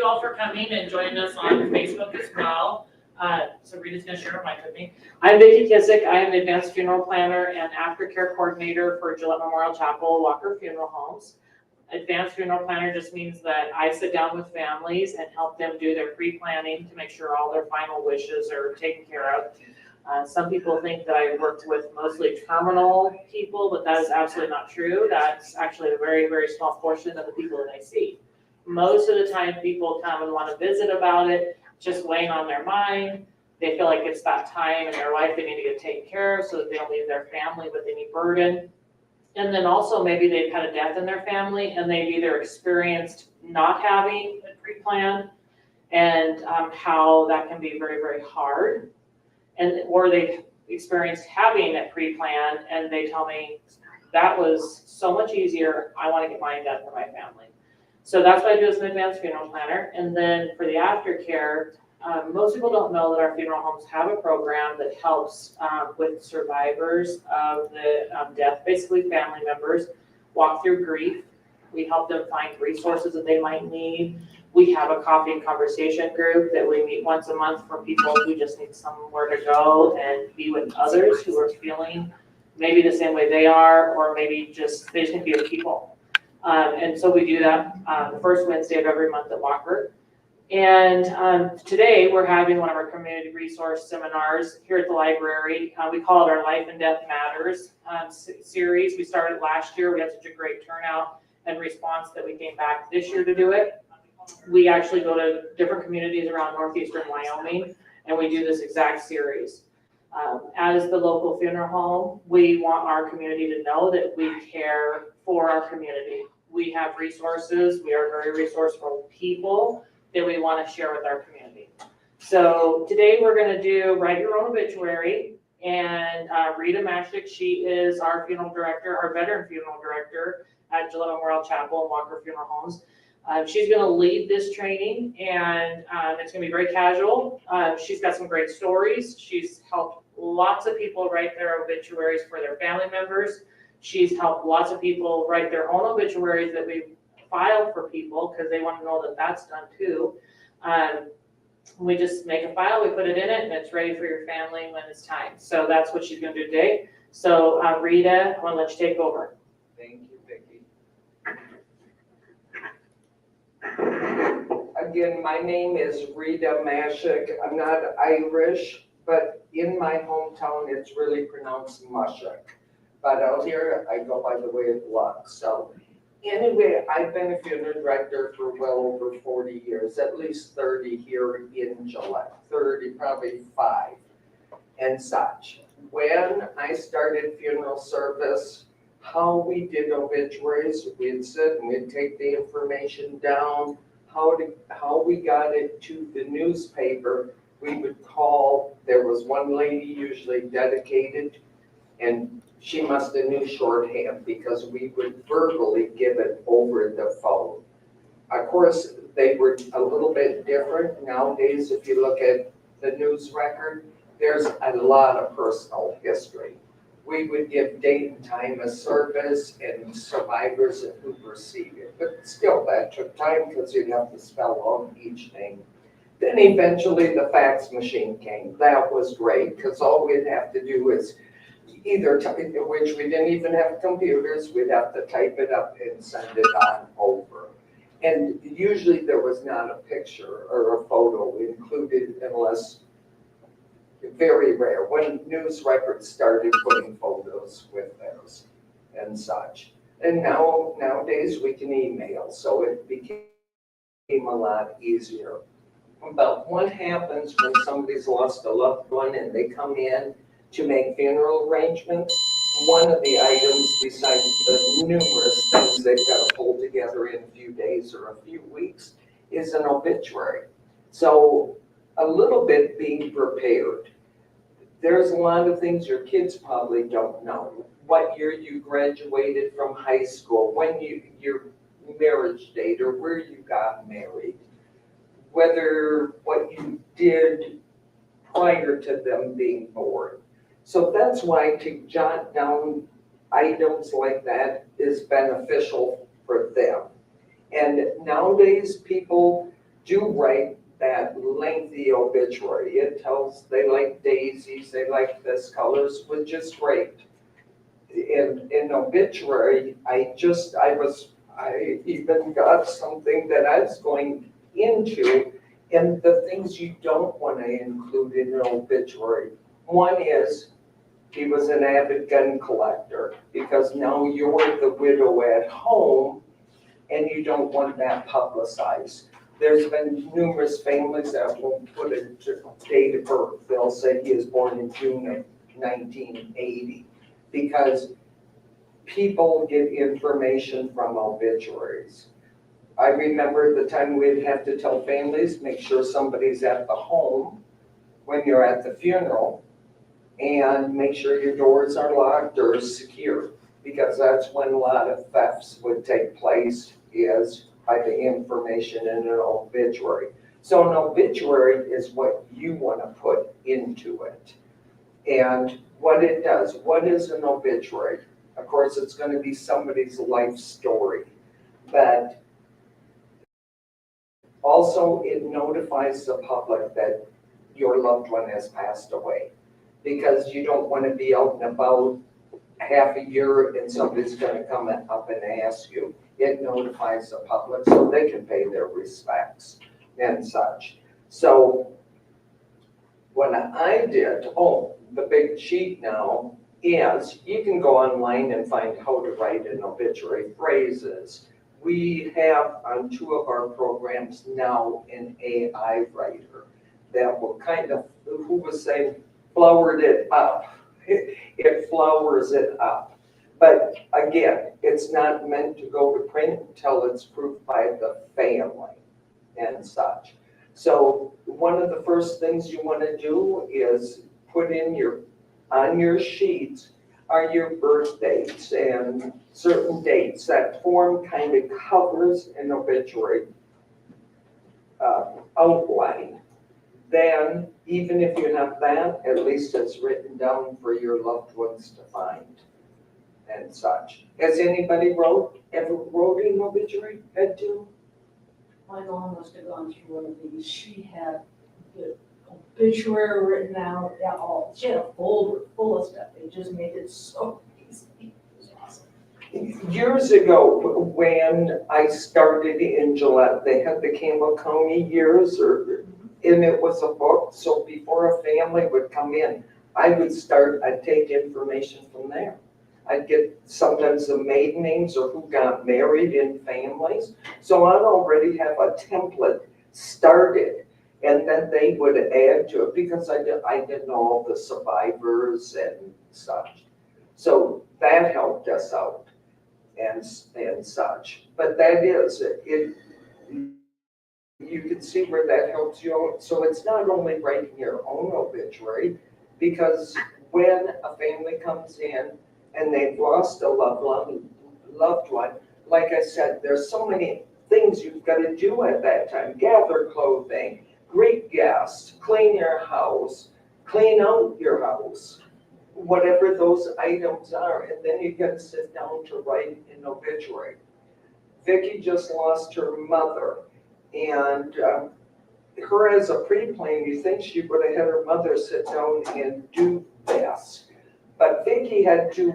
you all for coming and joining us on Facebook as well. So Rita's going to share her mic with me. I'm Vicki Kissack. I am the Advanced Funeral Planner and Aftercare Coordinator for Gillette Memorial Chapel, Walker Funeral Homes. Advanced Funeral Planner just means that I sit down with families and help them do their pre-planning to make sure all their final wishes are taken care of. Some people think that I work with mostly terminal people, but that is absolutely not true. That's actually a very, very small portion of the people that I see. Most of the time people come and want to visit about it, just weighing on their mind. They feel like it's that time in their life they need to get taken care of so that they don't leave their family with any burden. And then also maybe they've had a death in their family and they've either experienced not having a pre-plan and how that can be very, very hard. Or they've experienced having it pre-planned and they tell me that was so much easier, I want to get mine done for my family. So that's what I do as an advanced funeral planner. And then for the aftercare, most people don't know that our funeral homes have a program that helps with survivors of the death, basically family members, walk through grief. We help them find resources that they might need. We have a coffee and conversation group that we meet once a month for people who just need somewhere to go and be with others who are feeling maybe the same way they are, or maybe they just need to be with people. And so we do that the first Wednesday of every month at Walker. And today we're having one of our community resource seminars here at the library. We call it our Life and Death Matters series. We started last year. We had such a great turnout and response that we came back this year to do it. We actually go to different communities around northeastern Wyoming, and we do this exact series. As the local funeral home, we want our community to know that we care for our community. We have resources. We are very resourceful people that we want to share with our community. So today we're going to do Write Your Own Obituary, and Rita Mashak, she is our funeral director, our veteran funeral director at Gillette Memorial Chapel and Walker Funeral Homes. She's going to lead this training, and it's going to be very casual. She's got some great stories. She's helped lots of people write their obituaries for their family members. She's helped lots of people write their own obituaries that we file for people because they want to know that that's done too. We just make a file, we put it in it, and it's ready for your family when it's time. So that's what she's going to do today. So Rita, I'm going to let you take over. Thank you, Vicki. Again, my name is Rita Mashak. I'm not Irish, but in my hometown, it's really pronounced Mashak. But out here, I go by the way of luck. So anyway, I've been a funeral director for well over 40 years, at least 30 here in Gillette, 30, probably 5 and such. When I started funeral service, how we did obituaries, we'd sit and we'd take the information down, how we got it to the newspaper. We would call, there was one lady usually dedicated, and she must have knew shorthand because we would verbally give it over the phone. Of course, they were a little bit different. Nowadays, if you look at the news record, there's a lot of personal history. We would give date and time of service and survivors and who received it. But still, that took time because you'd have to spell out each name. Then eventually the fax machine came. That was great because all we'd have to do is either, which we didn't even have computers, we'd have to type it up and send it on over. And usually there was not a picture or a photo included unless very rare, when news records started putting photos with those and such. And nowadays we can email, so it became a lot easier. But what happens when somebody's lost a loved one and they come in to make funeral arrangements? One of the items, besides the numerous things they've got to pull together in a few days or a few weeks, is an obituary. So a little bit being prepared. There's a lot of things your kids probably don't know. What year you graduated from high school, when your marriage date or where you got married, whether what you did prior to them being born. So that's why to jot down items like that is beneficial for them. And nowadays people do write that lengthy obituary. It tells they like daisies, they like this colors, which is great. In obituary, I even got something that I was going into, and the things you don't want to include in an obituary. One is he was an avid gun collector, because now you're the widow at home and you don't want that publicized. There's been numerous families that won't put a date of birth. They'll say he was born in June of 1980, because people get information from obituaries. I remember the time we'd have to tell families, make sure somebody's at the home when you're at the funeral, and make sure your doors are locked or secure, because that's when a lot of thefts would take place, is by the information in an obituary. So an obituary is what you want to put into it. And what it does, what is an obituary? Of course, it's going to be somebody's life story, but also it notifies the public that your loved one has passed away, because you don't want to be out and about half a year and somebody's going to come up and ask you. It notifies the public so they can pay their respects and such. So when I did, the big cheat now is you can go online and find how to write an obituary, phrases. We have on 2 of our programs now an AI writer that will kind of, who was saying, flowered it up. It flowers it up. But again, it's not meant to go to print until it's proved by the family and such. So one of the first things you want to do is put in on your sheets are your birth dates and certain dates. That form kind of covers an obituary outline. Then, even if you have that, at least it's written down for your loved ones to find and such. Has anybody ever wrote an obituary? Had to? My mom must have gone through one of these. She had the obituary written out, she had a folder full of stuff. They just made it so easy. It was awesome. Years ago, when I started in Gillette, they had the Campbell County years, and it was a book. So before a family would come in, I'd take information from there. I'd get sometimes the maiden names or who got married in families. So I'd already have a template started, and then they would add to it, because I didn't know all the survivors and such. So that helped us out and such. But that is it. You can see where that helps you out. So it's not only writing your own obituary, because when a family comes in and they've lost a loved one, like I said, there's so many things you've got to do at that time. Gather clothing, greet guests, clean your house, clean out your house, whatever those items are, and then you can sit down to write an obituary. Vicki just lost her mother, and her as a pre-plan, you think she would have had her mother sit down and do this. But Vicki had to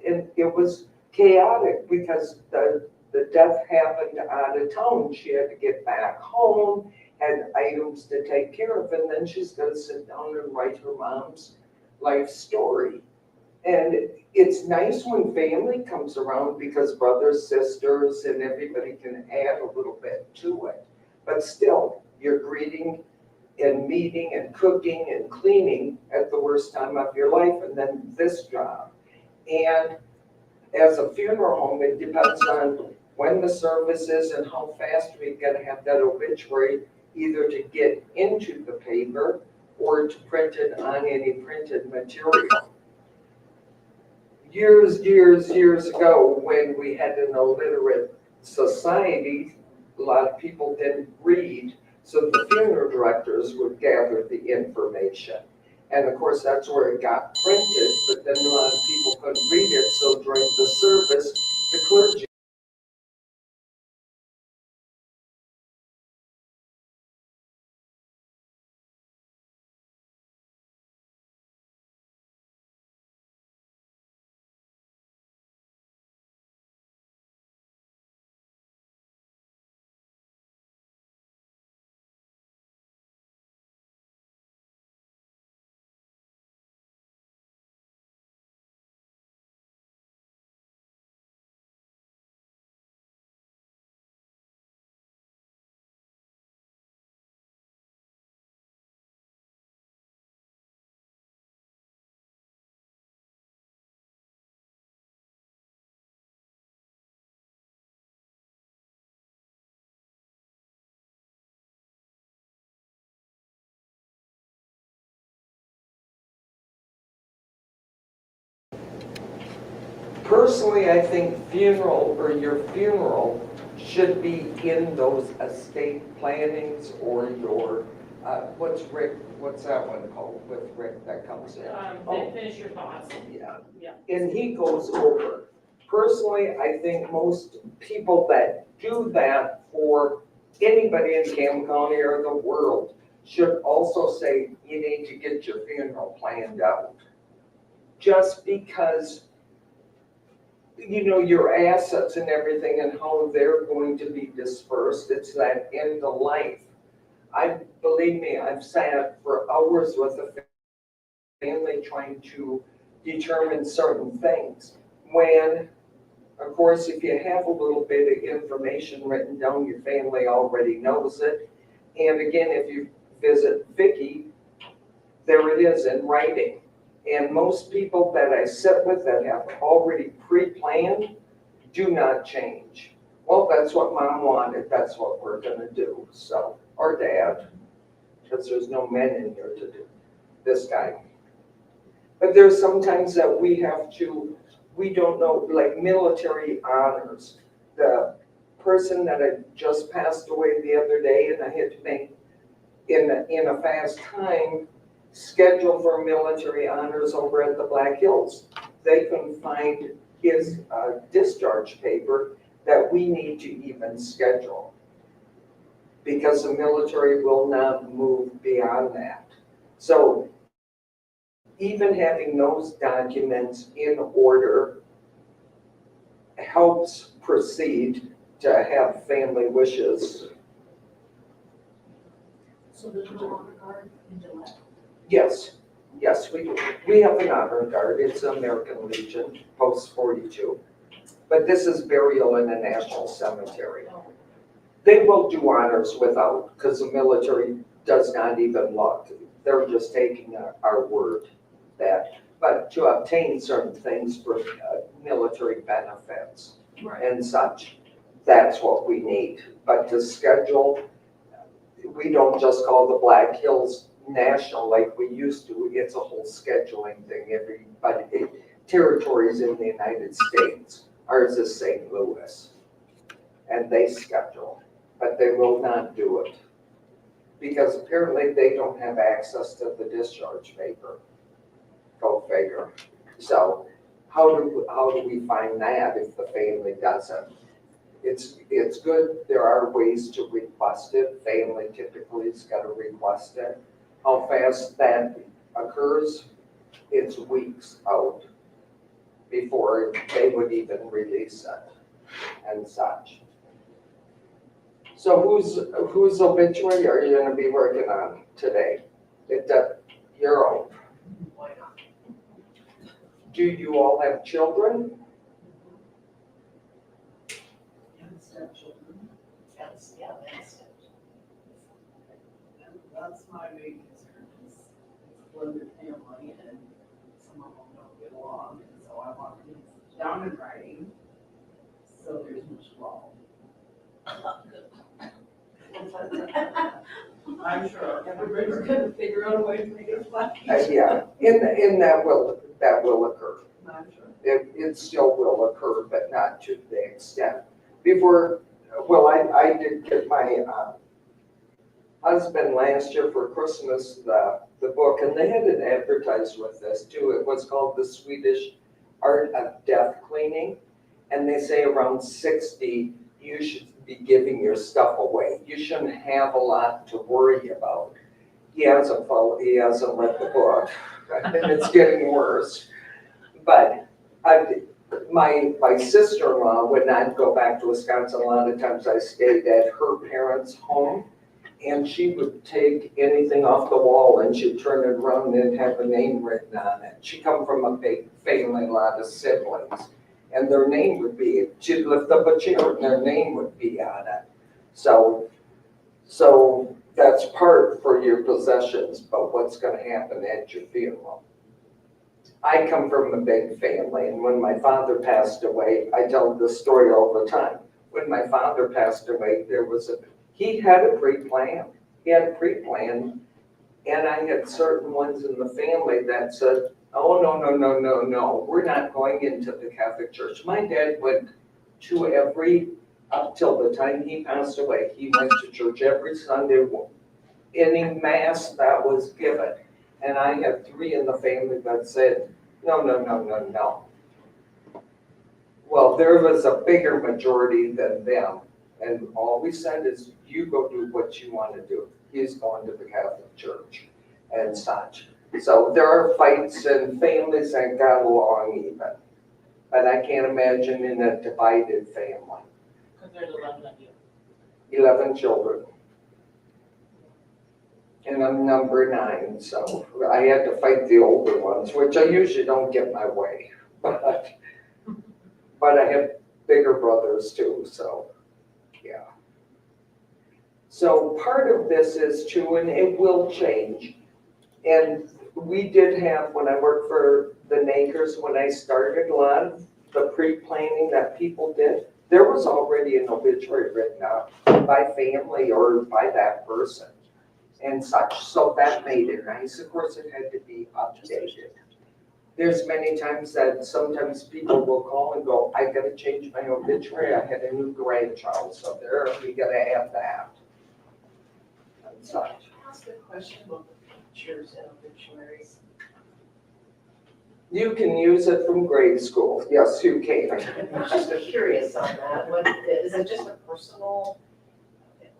and it was chaotic because the death happened out of town. She had to get back home, had items to take care of, and then she's got to sit down and write her mom's life story. And it's nice when family comes around, because brothers, sisters, and everybody can add a little bit to it. But still, you're greeting and meeting and cooking and cleaning at the worst time of your life, and then this job. And as a funeral home, it depends on when the service is and how fast we gotta have that obituary, either to get into the paper or to print it on any printed material. Years ago, when we had an illiterate society, a lot of people didn't read, so the funeral directors would gather the information. And of course, that's where it got printed, but then a lot of people couldn't read it, so during the service, the clergy Personally, I think your funeral should be in those estate plannings or your, what's that one called with Rick that comes in? Finish your thoughts. Yeah. Yeah. And he goes over. Personally, I think most people that do that for anybody in Campbell County or the world should also say, you need to get your funeral planned out. Just because, you know, your assets and everything and how they're going to be dispersed, it's that end of life. Believe me, I've sat for hours with a family trying to determine certain things. When, of course, if you have a little bit of information written down, your family already knows it. And again, if you visit Vicki, there it is in writing. And most people that I sit with that have already pre-planned do not change. Well, that's what mom wanted, that's what we're gonna do, so, or dad, because there's no men in here to do, this guy. But there's sometimes that we don't know, like military honors. The person that had just passed away the other day, and I had to make, in a fast time, schedule for military honors over at the Black Hills. They couldn't find his discharge paper that we need to even schedule, because the military will not move beyond that. So even having those documents in order helps proceed to have family wishes. So there's no honor guard in Gillette? Yes, we do. We have an honor guard. It's American Legion, Post 42. But this is burial in a national cemetery. They will do honors without, because the military does not even look. They're just taking our word that, but to obtain certain things for military benefits and such, that's what we need. But to schedule, we don't just call the Black Hills national like we used to. It's a whole scheduling thing. Everybody, territories in the United States. Ours is St. Louis, and they schedule, but they will not do it because apparently they don't have access to the discharge paper. Go figure. So how do we find that if the family doesn't? It's good. There are ways to request it. Family typically has got to request it. How fast that occurs, it's weeks out before they would even release it and such. So whose obituary are you going to be working on today? Your own. Do you all have children? Stepchildren. That's my main concern is it's a blended family and some of them don't get along, and so I want things down in writing, so there's much law. I'm sure everybody's gonna figure out a way to make it flat. Yeah, and that will occur. I'm sure. It still will occur, but not to the extent. I did get my husband last year for Christmas the book, and they had it advertised with this too. It was called The Swedish Art of Death Cleaning, and they say around 60 you should be giving your stuff away. You shouldn't have a lot to worry about. He hasn't read the book, and it's getting worse. But my sister-in-law would not go back to Wisconsin. A lot of times I stayed at her parents' home, and she would take anything off the wall and she'd turn it around and have a name written on it. She come from a big family, a lot of siblings, and their name would be, she'd lift up a chair and their name would be on it. So that's part for your possessions, but what's gonna happen at your funeral? I come from a big family, and when my father passed away, I tell this story all the time. When my father passed away, he had a pre-plan. He had a pre-plan, and I had certain ones in the family that said, Oh, no, we're not going into the Catholic Church. My dad went to up till the time he passed away, he went to church every Sunday, any mass that was given. And I had 3 in the family that said, no. Well, there was a bigger majority than them. And all we said is, you go do what you want to do. He's going to the Catholic Church and such. So there are fights and families that got along even. But I can't imagine in a divided family. Because there's 11 of you. 11 children. And I'm number 9, so I had to fight the older ones, which I usually don't get my way. But I have bigger brothers too, so yeah. So part of this is too, and it will change. And we did have, when I worked for the Nakers, when I started, a lot of the pre-planning that people did, there was already an obituary written out by family or by that person and such. So that made it nice. Of course, it had to be updated. There's many times that sometimes people will call and go, I gotta change my obituary. I had a new grandchild, so there, we gotta add that. And such. Can I ask a question about the pictures and obituaries? You can use it from grade school. Yes, you can. I'm just curious on that. What, is it just a personal,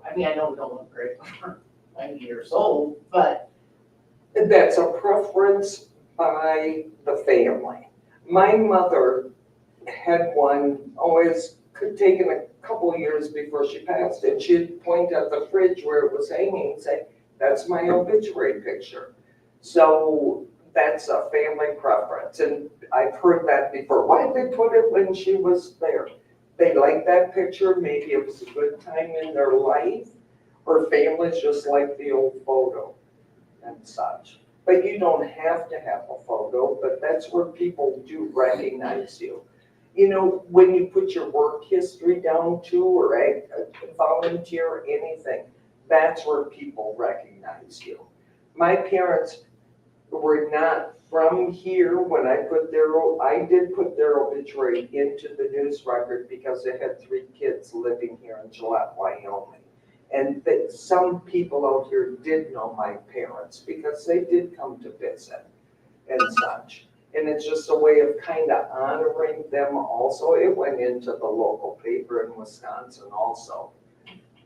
I mean, I know we don't look great when we're 90 years old, but That's a preference by the family. My mother had one, always could taken a couple of years before she passed, and she'd point at the fridge where it was hanging and say, that's my obituary picture. So that's a family preference, and I've heard that before. Why did they put it when she was there? They liked that picture, maybe it was a good time in their life, or families just like the old photo and such. But you don't have to have a photo, but that's where people do recognize you. You know, when you put your work history down too, or volunteer or anything, that's where people recognize you. My parents were not from here when I did put their obituary into the news record because they had 3 kids living here in Gillette, Wyoming. And that some people out here did know my parents because they did come to visit and such. And it's just a way of kind of honoring them also. It went into the local paper in Wisconsin also.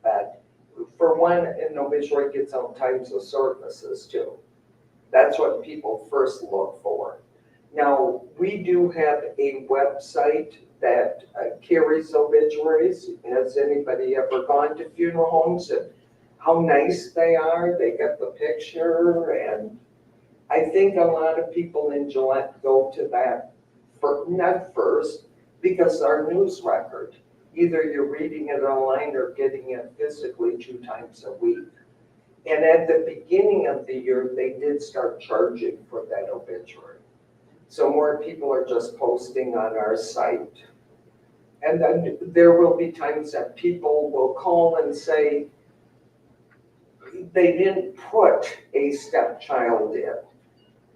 But for one, an obituary gets out times of services too. That's what people first look for. Now, we do have a website that carries obituaries. Has anybody ever gone to funeral homes and how nice they are? They get the picture, and I think a lot of people in Gillette go to that not first, because our news record, either you're reading it online or getting it physically 2 times a week. And at the beginning of the year, they did start charging for that obituary. So more people are just posting on our site. And then there will be times that people will call and say they didn't put a stepchild in.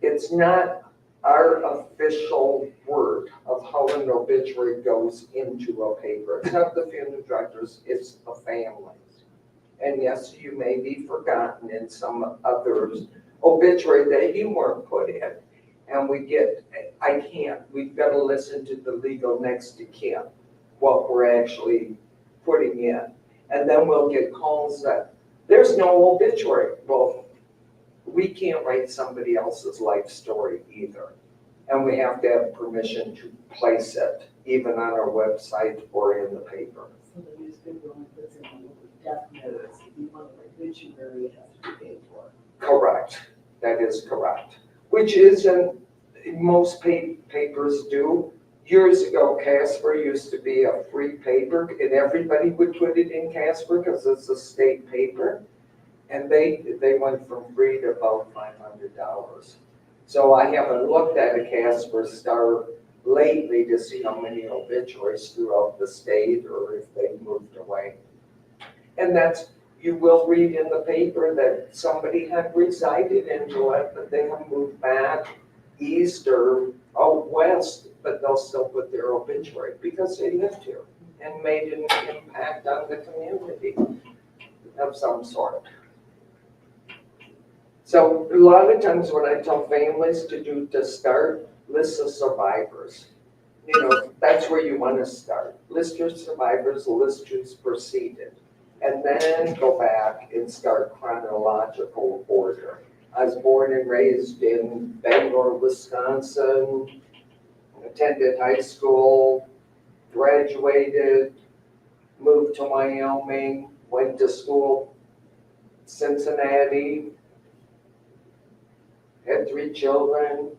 It's not our official word of how an obituary goes into a paper. It's not the funeral directors, it's the families. And yes, you may be forgotten in some others obituary that you weren't put in. And we've got to listen to the legal next to kin, what we're actually putting in. And then we'll get calls that there's no obituary. Well, we can't write somebody else's life story either. And we have to have permission to place it, even on our website or in the paper. so the newspaper only puts in a little death notice. If you want an obituary, it has to be paid for. Correct. That is correct. Which isn't, most papers do. Years ago, Casper used to be a free paper, and everybody would put it in Casper because it's a state paper. And they went from free to about $500. So I haven't looked at a Casper Star lately to see how many obituaries throughout the state or if they moved away. And you will read in the paper that somebody had resided in Gillette, but they have moved back east or out west, but they'll still put their obituary because they lived here and made an impact on the community of some sort. So a lot of times when I tell families to start, list the survivors. You know, that's where you want to start. List your survivors, list who's preceded, and then go back and start chronological order. I was born and raised in Bangor, Wisconsin, attended high school, graduated, moved to Wyoming, went to school, Cincinnati, had 3 children,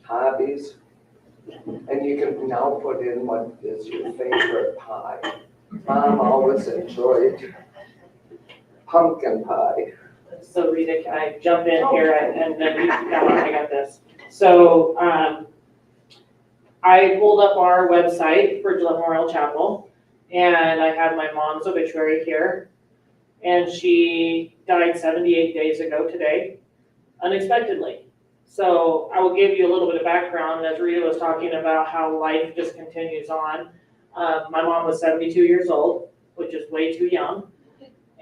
hobbies, and you can now put in what is your favorite pie. Mom always enjoyed pumpkin pie. So Rita, can I jump in here and then I got this. So I pulled up our website for Gillette Memorial Chapel, and I had my mom's obituary here, and she died 78 days ago today, unexpectedly. So I will give you a little bit of background as Rita was talking about how life just continues on. My mom was 72 years old, which is way too young.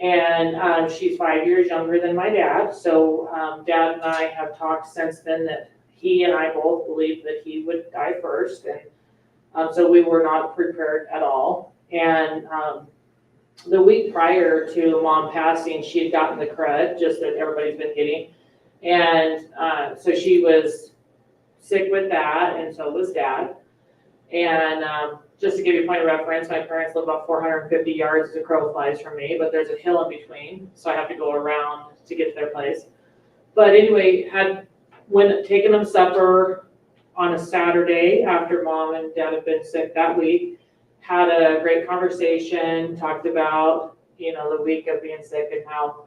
And she's 5 years younger than my dad. So Dad and I have talked since then that he and I both believed that he would die first. And so we were not prepared at all. And the week prior to Mom passing, she had gotten the crud, just that everybody's been getting. And so she was sick with that, and so was Dad. And just to give you a point of reference, my parents live about 450 yards as a crow flies from me, but there's a hill in between, so I have to go around to get to their place. But anyway, when taking them supper on a Saturday after Mom and Dad had been sick that week, had a great conversation, talked about, you know, the week of being sick and how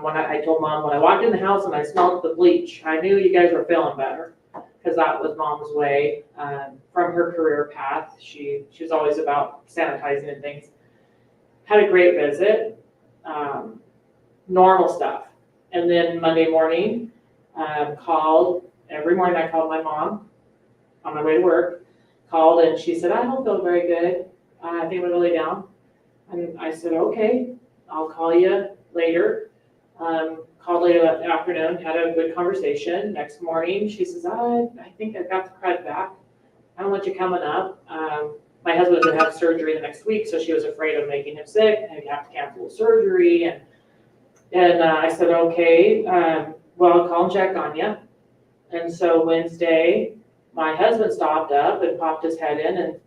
when I told Mom, when I walked in the house and I smelled the bleach, I knew you guys were feeling better, because that was Mom's way. From her career path, she was always about sanitizing and things. Had a great visit, normal stuff. And then Monday morning, every morning I called my mom on my way to work, called, and she said, I don't feel very good. I think I'm really down. And I said, okay, I'll call you later. Called later that afternoon, had a good conversation. Next morning, she says, I think I've got the crud back. I don't want you coming up. My husband was going to have surgery the next week, so she was afraid of making him sick, and he'd have to cancel the surgery. And I said, okay, well, I'll call and check on you. And so Wednesday, my husband stopped up and popped his head in, and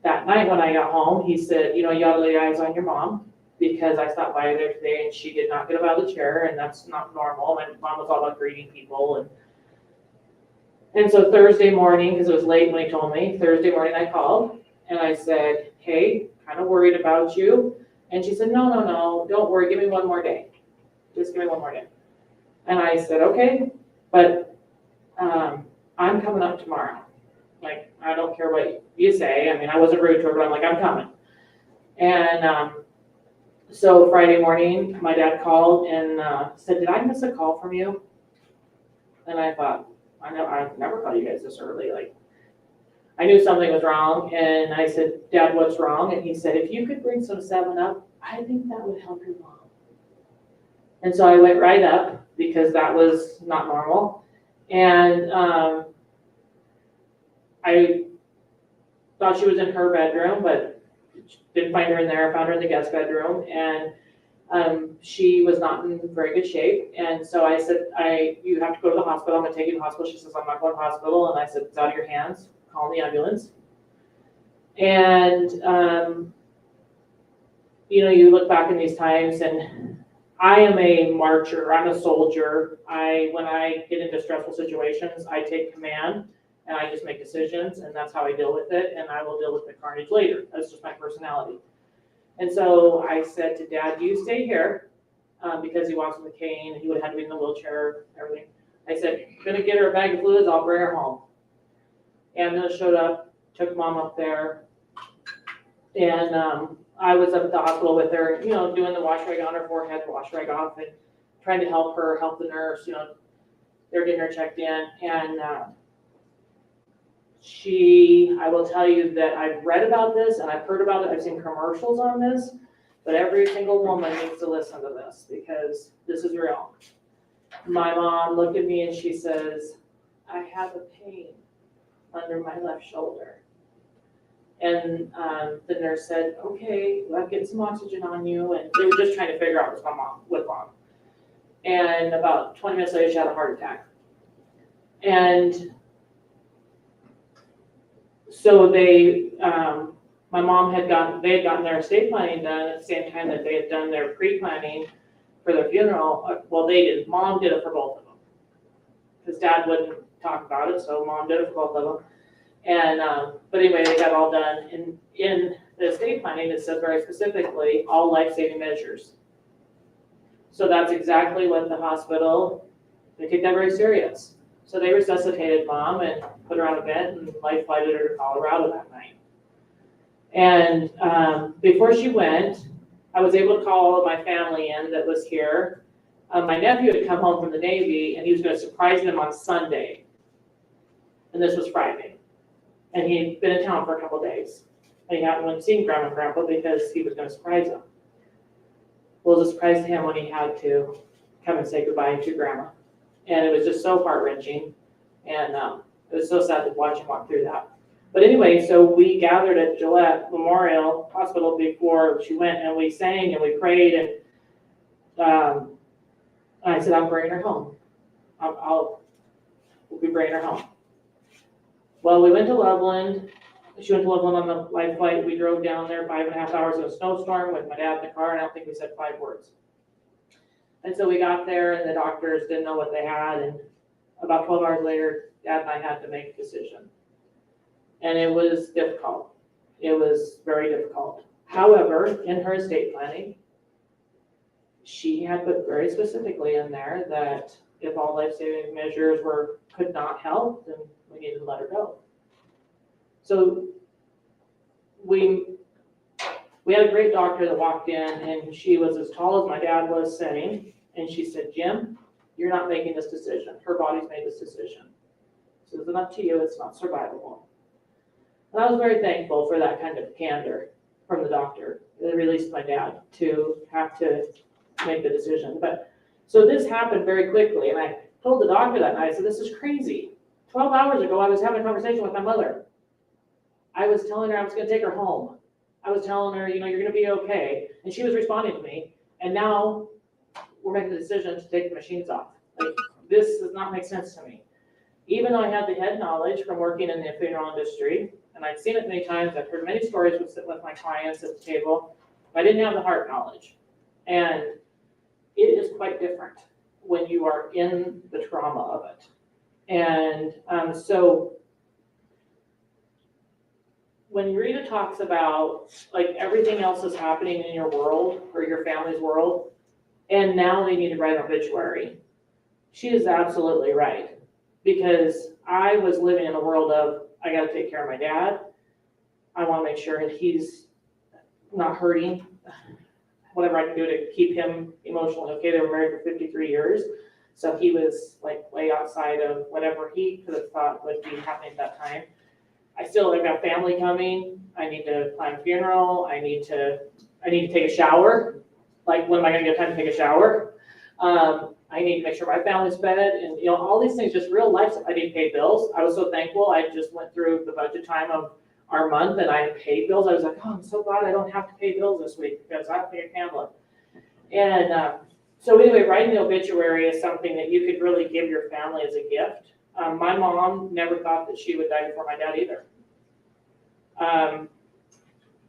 that night when I got home, he said, you know, you ought to lay eyes on your mom, because I stopped by there today and she did not get up out of the chair, and that's not normal. My mom was all about greeting people. And so Thursday morning, because it was late when he told me, Thursday morning I called and I said, hey, kind of worried about you. And she said, no, don't worry, give me one more day. Just give me one more day. And I said, okay, but I'm coming up tomorrow. Like, I don't care what you say. I mean, I wasn't rude to her, but I'm like, I'm coming. And so Friday morning, my dad called and said, did I miss a call from you? And I thought, I never call you guys this early. Like, I knew something was wrong. And I said, Dad, what's wrong? And he said, if you could bring some 7-Up, I think that would help your mom. And so I went right up, because that was not normal. And I thought she was in her bedroom, but didn't find her in there. I found her in the guest bedroom, and she was not in very good shape. And so I said, you have to go to the hospital. I'm going to take you to the hospital. She says, I'm not going to the hospital. And I said, it's out of your hands. Call the ambulance. And, you know, you look back in these times, and I am a marcher. I'm a soldier. When I get into stressful situations, I take command. And I just make decisions, and that's how I deal with it, and I will deal with the carnage later. That's just my personality. And so I said to Dad, you stay here, because he walks with a cane, and he would have to be in the wheelchair, everything. I said, I'm going to get her a bag of fluids, I'll bring her home. Ambulance showed up, took Mom up there, and I was up at the hospital with her, you know, doing the wash rag on her forehead, wash rag off, and trying to help her, help the nurse, you know, They were getting her checked in, and I will tell you that I've read about this and I've heard about it, I've seen commercials on this, but every single woman needs to listen to this because this is real. My mom looked at me and she says, I have a pain under my left shoulder. And the nurse said, okay, I'll get some oxygen on you. And they were just trying to figure out what's going on with mom. And about 20 minutes later, she had a heart attack. And so my mom they had gotten their estate planning done at the same time that they had done their pre-planning for their funeral. Well, they did. Mom did it for both of them. Because dad wouldn't talk about it, so mom did it for both of them. And, but anyway, they got all done. And in the estate planning, it said very specifically, all life-saving measures. So that's exactly what the hospital, they take that very serious. So they resuscitated mom and put her on a bed and life flighted her to Colorado that night. And before she went, I was able to call my family in that was here. My nephew had come home from the Navy and he was going to surprise them on Sunday. And this was Friday. And he'd been in town for a couple of days. And he hadn't seen Grandma and Grandpa because he was going to surprise them. Well, it was a surprise to him when he had to come and say goodbye to Grandma. And it was just so heart-wrenching. And it was so sad to watch him walk through that. But anyway, so we gathered at Gillette Memorial Hospital before she went, and we sang and we prayed. And I said, I'm bringing her home. We'll be bringing her home. Well, we went to Loveland. She went to Loveland on the life flight. We drove down there 5.5 hours in a snowstorm with my dad in the car, and I don't think we said 5 words. And so we got there, and the doctors didn't know what they had, and about 12 hours later, Dad and I had to make a decision. And it was difficult. It was very difficult. However, in her estate planning, she had put very specifically in there that if all life-saving measures could not help, then we needed to let her go. So we had a great doctor that walked in, and she was as tall as my dad was sitting, and she said, Jim, you're not making this decision. Her body's made this decision. So it's up to you. It's not survivable. And I was very thankful for that kind of candor from the doctor. It released my dad to have to make the decision. But so this happened very quickly, and I told the doctor that night, I said, this is crazy. 12 hours ago, I was having a conversation with my mother. I was telling her I was going to take her home. I was telling her, you're going to be okay. And she was responding to me. And now we're making the decision to take the machines off. Like, this does not make sense to me. Even though I had the head knowledge from working in the funeral industry, and I'd seen it many times, I've heard many stories, would sit with my clients at the table, I didn't have the heart knowledge. And it is quite different when you are in the trauma of it. And so when Rita talks about like everything else is happening in your world or your family's world, and now they need to write an obituary, she is absolutely right. Because I was living in a world of, I got to take care of my dad. I want to make sure that he's not hurting. Whatever I can do to keep him emotionally okay. They were married for 53 years. So he was like way outside of whatever he could have thought would be happening at that time. I've got family coming. I need to plan a funeral. I need to take a shower. Like, when am I going to get time to take a shower? I need to make sure my family's fed, and all these things, just real life. I need to pay bills. I was so thankful. I just went through the budget time of our month, and I paid bills. I was like, oh, I'm so glad I don't have to pay bills this week because I don't think I can handle it. And so anyway, writing the obituary is something that you could really give your family as a gift. My mom never thought that she would die before my dad either.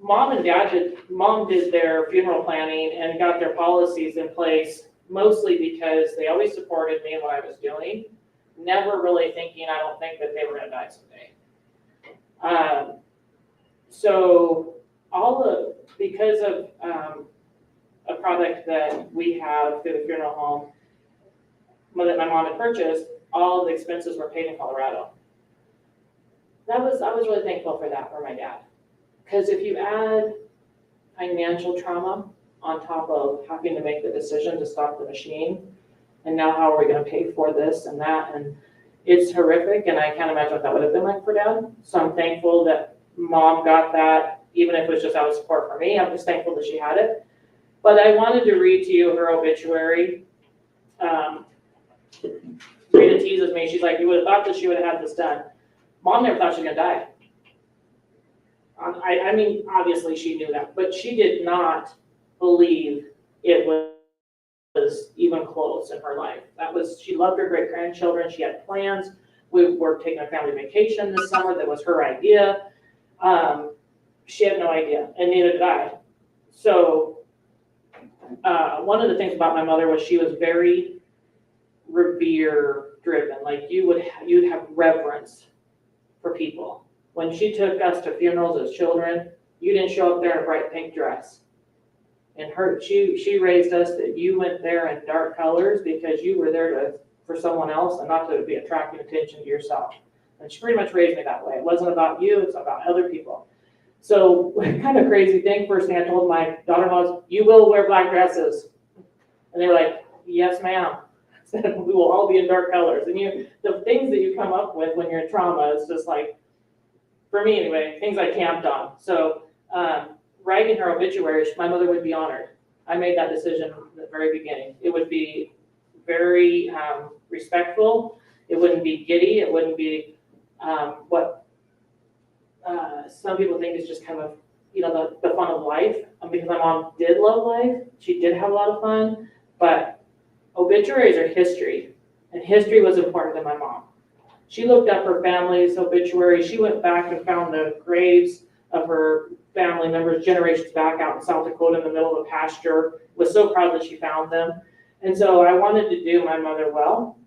Mom did their funeral planning and got their policies in place mostly because they always supported me in what I was doing, never really thinking, I don't think that they were going to die someday. So because of a product that we have through the funeral home that my mom had purchased, all of the expenses were paid in Colorado. I was really thankful for that for my dad. Because if you add financial trauma on top of having to make the decision to stop the machine, And now how are we gonna pay for this and that? And it's horrific, and I can't imagine what that would have been like for Dad. So I'm thankful that Mom got that, even if it was just out of support for me. I'm just thankful that she had it. But I wanted to read to you her obituary. Rita teases me. She's like, you would have thought that she would have had this done. Mom never thought she was gonna die. I mean, obviously she knew that, but she did not believe it was even close in her life. She loved her great grandchildren. She had plans. We were taking a family vacation this summer. That was her idea. She had no idea, and neither did I. So one of the things about my mother was she was very revere driven. Like you'd have reverence for people. When she took us to funerals as children, you didn't show up there in a bright pink dress. And she raised us that you went there in dark colors because you were there for someone else and not to be attracting attention to yourself. And she pretty much raised me that way. It wasn't about you, it's about other people. So kind of crazy thing, first thing I told my daughter-in-laws, you will wear black dresses. And they were like, yes, ma'am. I said, we will all be in dark colors. And the things that you come up with when you're in trauma is just like, for me anyway, things I camped on. So writing her obituary, my mother would be honored. I made that decision from the very beginning. It would be very respectful. It wouldn't be giddy. It wouldn't be what some people think is just kind of, the fun of life. Because my mom did love life. She did have a lot of fun. But obituaries are history. And history was important to my mom. She looked up her family's obituary. She went back and found the graves of her family members generations back out in South Dakota in the middle of a pasture. Was so proud that she found them. And so I wanted to do my mother well.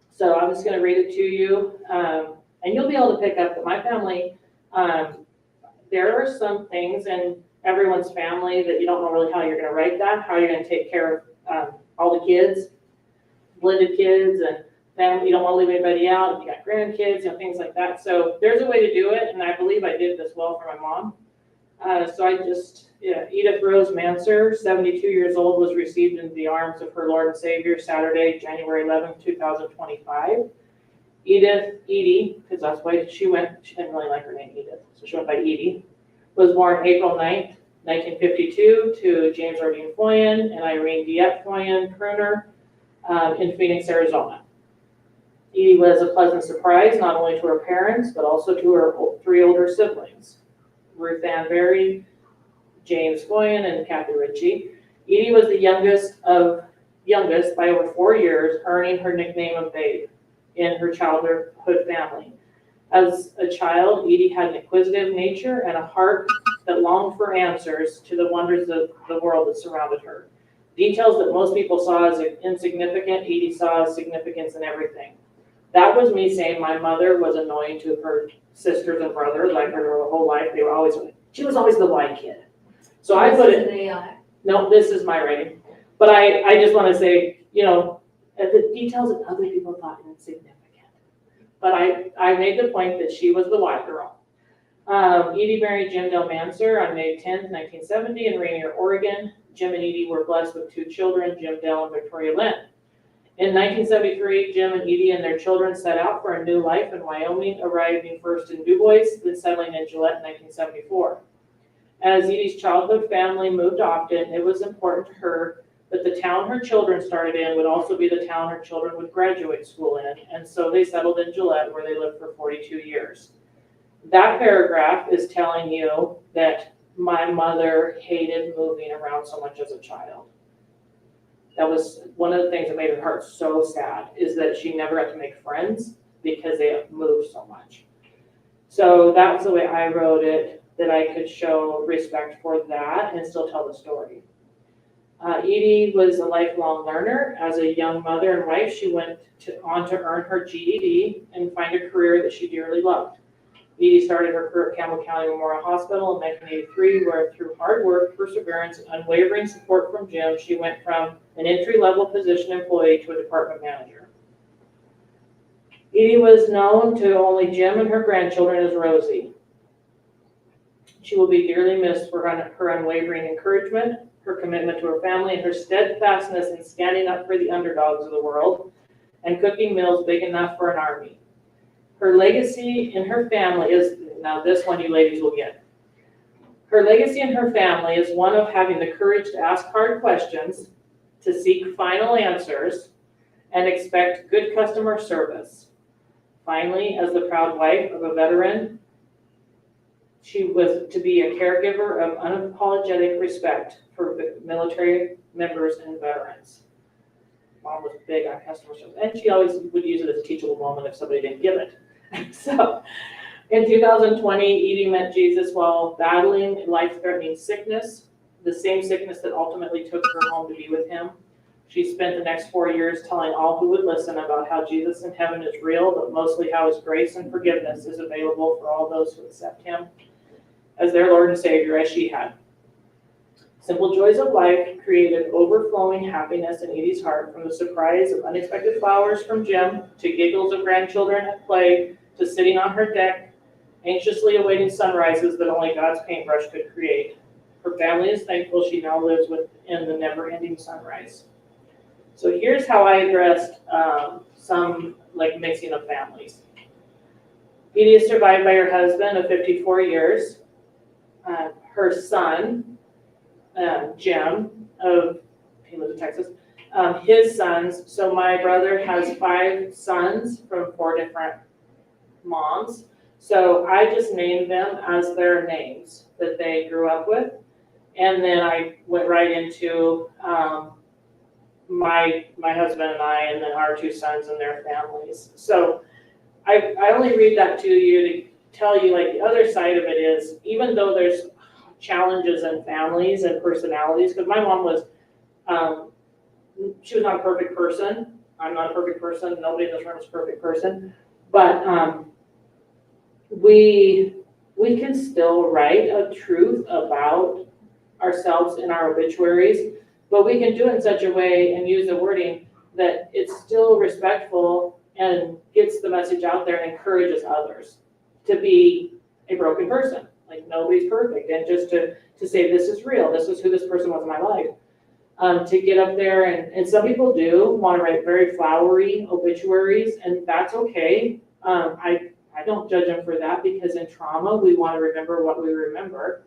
So I'm just going to read it to you. And you'll be able to pick up that my family, there are some things in everyone's family that you don't know really how you're going to write that, how you're going to take care of all the kids, blended kids, and family. You don't want to leave anybody out. You got grandkids, things like that. So there's a way to do it, and I believe I did this well for my mom. Edith Rose Manser, 72 years old, was received into the arms of her Lord and Savior Saturday, January 11, 2025. Edie, because that's why she didn't really like her name Edith, so she went by Edie, was born April 9th, 1952 to James Ordine Foyen and Irene Diet Foyen Pruner in Phoenix, Arizona. Edie was a pleasant surprise, not only to her parents, but also to her 3 older siblings, Ruth Ann Berry, James Foyen, and Kathy Ritchie. Edie was the youngest by over 4 years, earning her nickname of Babe in her childhood family. As a child, Edie had an inquisitive nature and a heart that longed for answers to the wonders of the world that surrounded her. Details that most people saw as insignificant, Edie saw as significance in everything. That was me saying my mother was annoying to her sisters and brothers, like her whole life. She was always the white kid. So I put it, AI. no, this is my rating. But I just want to say, the details that other people thought insignificant. But I made the point that she was the white girl. Edie married Jim Del Manser on May 10th, 1970 in Rainier, Oregon. Jim and Edie were blessed with 2 children, Jim Del and Victoria Lynn. In 1973, Jim and Edie and their children set out for a new life in Wyoming, arriving first in Du Bois, then settling in Gillette in 1974. As Edie's childhood family moved often, it was important to her that the town her children started in would also be the town her children would graduate school in, and so they settled in Gillette, where they lived for 42 years. That paragraph is telling you that my mother hated moving around so much as a child. That was one of the things that made her heart so sad, is that she never got to make friends because they have moved so much. So that was the way I wrote it, that I could show respect for that and still tell the story. Edie was a lifelong learner. As a young mother and wife, she went on to earn her GED and find a career that she dearly loved. Edie started her career at Campbell County Memorial Hospital in 1983, where through hard work, perseverance, and unwavering support from Jim, she went from an entry-level position employee to a department manager. Edie was known to only Jim and her grandchildren as Rosie. She will be dearly missed for her unwavering encouragement, her commitment to her family, and her steadfastness in standing up for the underdogs of the world and cooking meals big enough for an army. Her legacy in her family is, now this one you ladies will get. Her legacy in her family is one of having the courage to ask hard questions, to seek final answers, and expect good customer service. Finally, as the proud wife of a veteran, she was to be a caregiver of unapologetic respect for military members and veterans. Mom was big on customer service, and she always would use it as a teachable moment if somebody didn't give it. So, in 2020, Edie met Jesus while battling life-threatening sickness, the same sickness that ultimately took her home to be with him. She spent the next 4 years telling all who would listen about how Jesus in heaven is real, but mostly how his grace and forgiveness is available for all those who accept him as their Lord and Savior, as she had. Simple joys of life created overflowing happiness in Edie's heart, from the surprise of unexpected flowers from Jim, to giggles of grandchildren at play, to sitting on her deck, anxiously awaiting sunrises that only God's paintbrush could create. Her family is thankful she now lives within the never-ending sunrise. So here's how I addressed some mixing of families. Edie is survived by her husband of 54 years. Her son, Jim, he lives in Texas, his sons. So my brother has 5 sons from 4 different moms. So I just named them as their names that they grew up with. And then I went right into my husband and I, and then our 2 sons and their families. So I only read that to you to tell you, like, the other side of it is, even though there's challenges in families and personalities, because my mom was, she was not a perfect person. I'm not a perfect person. Nobody in this room is a perfect person. But we can still write a truth about ourselves in our obituaries, but we can do it in such a way and use the wording that it's still respectful and gets the message out there and encourages others to be a broken person. Like, nobody's perfect. And just to say, this is real, this is who this person was in my life. To get up there, and some people do want to write very flowery obituaries, and that's okay. I don't judge them for that, because in trauma, we want to remember what we remember.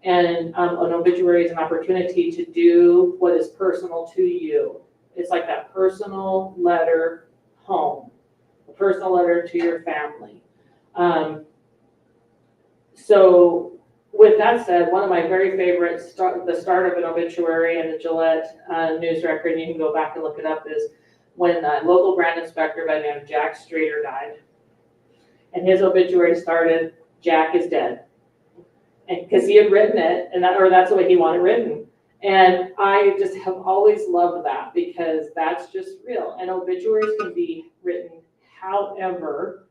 And an obituary is an opportunity to do what is personal to you. It's like that personal letter home, a personal letter to your family. So with that said, one of my very favorites, the start of an obituary in the Gillette news record, and you can go back and look it up, is when a local brand inspector by the name of Jack Streeter died. And his obituary started, "Jack is dead." And because he had written it, and that's the way he wanted it written. And I just have always loved that, because that's just real. And obituaries can be written however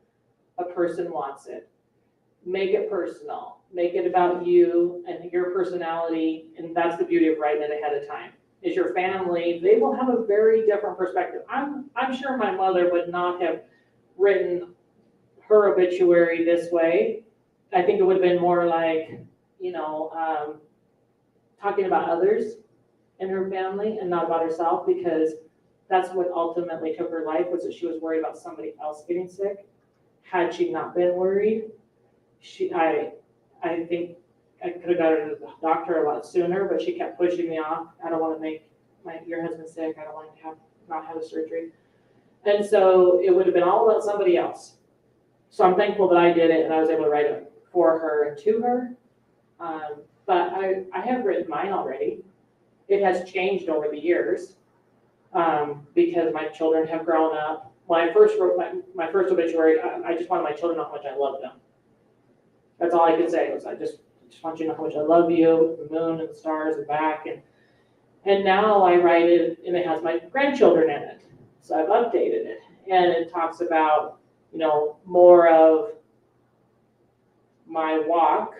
a person wants it. Make it personal. Make it about you and your personality. And that's the beauty of writing it ahead of time. Is your family, they will have a very different perspective. I'm sure my mother would not have written her obituary this way. I think it would have been more like, talking about others in her family and not about herself, because that's what ultimately took her life, was that she was worried about somebody else getting sick. Had she not been worried, I think I could have got her to the doctor a lot sooner, but she kept pushing me off. I don't want to make your husband sick. I don't want to not have a surgery. And so it would have been all about somebody else. So I'm thankful that I did it and I was able to write it for her and to her. But I have written mine already. It has changed over the years because my children have grown up. When I first wrote my first obituary, I just wanted my children to know how much I love them. That's all I could say was, I just want you to know how much I love you, the moon and the stars and back. And now I write it, and it has my grandchildren in it. So I've updated it. And it talks about, more of my walk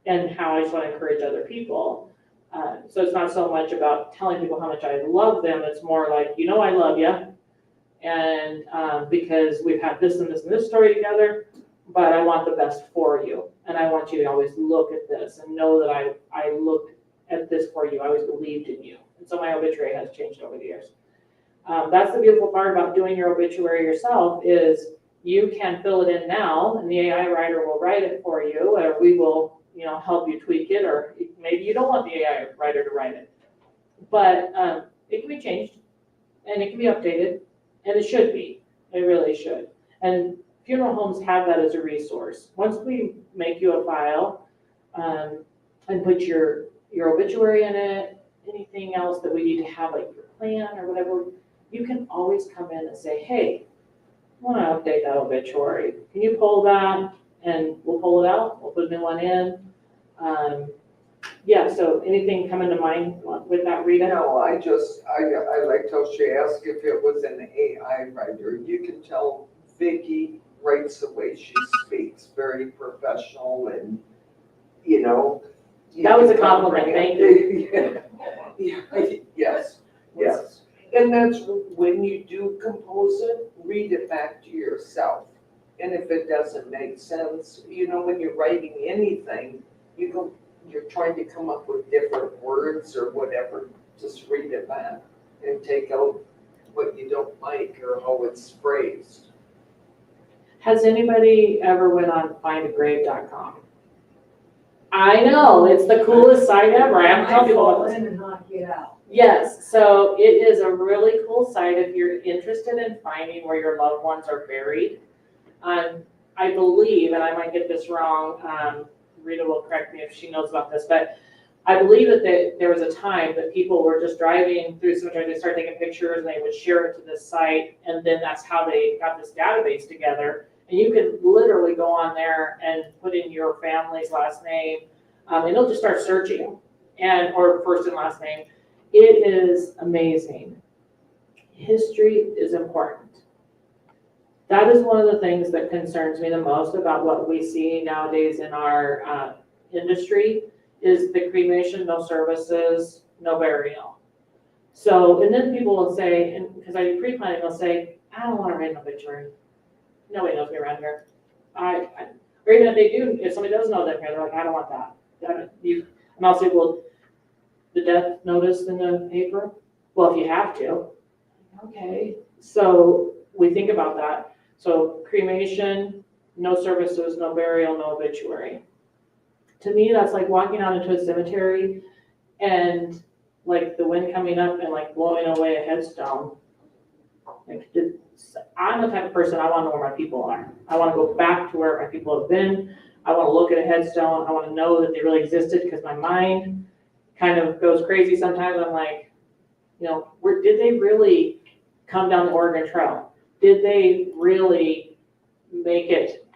and how I just want to encourage other people. So it's not so much about telling people how much I love them. It's more like, I love you. And because we've had this and this and this story together, but I want the best for you. And I want you to always look at this and know that I looked at this for you. I always believed in you. And so my obituary has changed over the years. That's the beautiful part about doing your obituary yourself is you can fill it in now and the AI writer will write it for you, or we will, help you tweak it, or maybe you don't want the AI writer to write it. But it can be changed and it can be updated, and it should be. It really should. And funeral homes have that as a resource. Once we make you a file and put your obituary in it, anything else that we need to have, like your plan or whatever, you can always come in and say, hey, I want to update that obituary. Can you pull that? And we'll pull it out. We'll put a new one in. Yeah, so anything coming to mind with that, Rita? No, I liked how she asked if it was an AI writer. You can tell Vicki writes the way she speaks, very professional and, That was a compliment, thank you. Yes, yes. And that's when you do compose it, read it back to yourself. And if it doesn't make sense, when you're writing anything, you're trying to come up with different words or whatever, just read it back and take out what you don't like or how it's phrased. Has anybody ever went on findagrave.com? I know, it's the coolest site ever. I have to tell people about this. In and not get out. Yes, so it is a really cool site if you're interested in finding where your loved ones are buried. I believe, and I might get this wrong, Rita will correct me if she knows about this, but I believe that there was a time that people were just driving through cemetery, they started taking pictures and they would share it to this site, and then that's how they got this database together. And you can literally go on there and put in your family's last name, and it'll just start searching, or first and last name. It is amazing. History is important. That is one of the things that concerns me the most about what we see nowadays in our industry is the cremation, no services, no burial. So, and then people will say, and because I do pre-planning, they'll say, I don't want to write an obituary. Nobody knows me around here. Or even if they do, if somebody does know them here, they're like, I don't want that. And I'll say, well, the death notice in the paper? Well, if you have to. Okay. So we think about that. So cremation, no services, no burial, no obituary. To me, that's like walking out into a cemetery and like the wind coming up and like blowing away a headstone. Like, I'm the type of person, I want to know where my people are. I want to go back to where my people have been. I want to look at a headstone. I want to know that they really existed, because my mind kind of goes crazy sometimes. I'm like, did they really come down the Oregon Trail? Did they really make it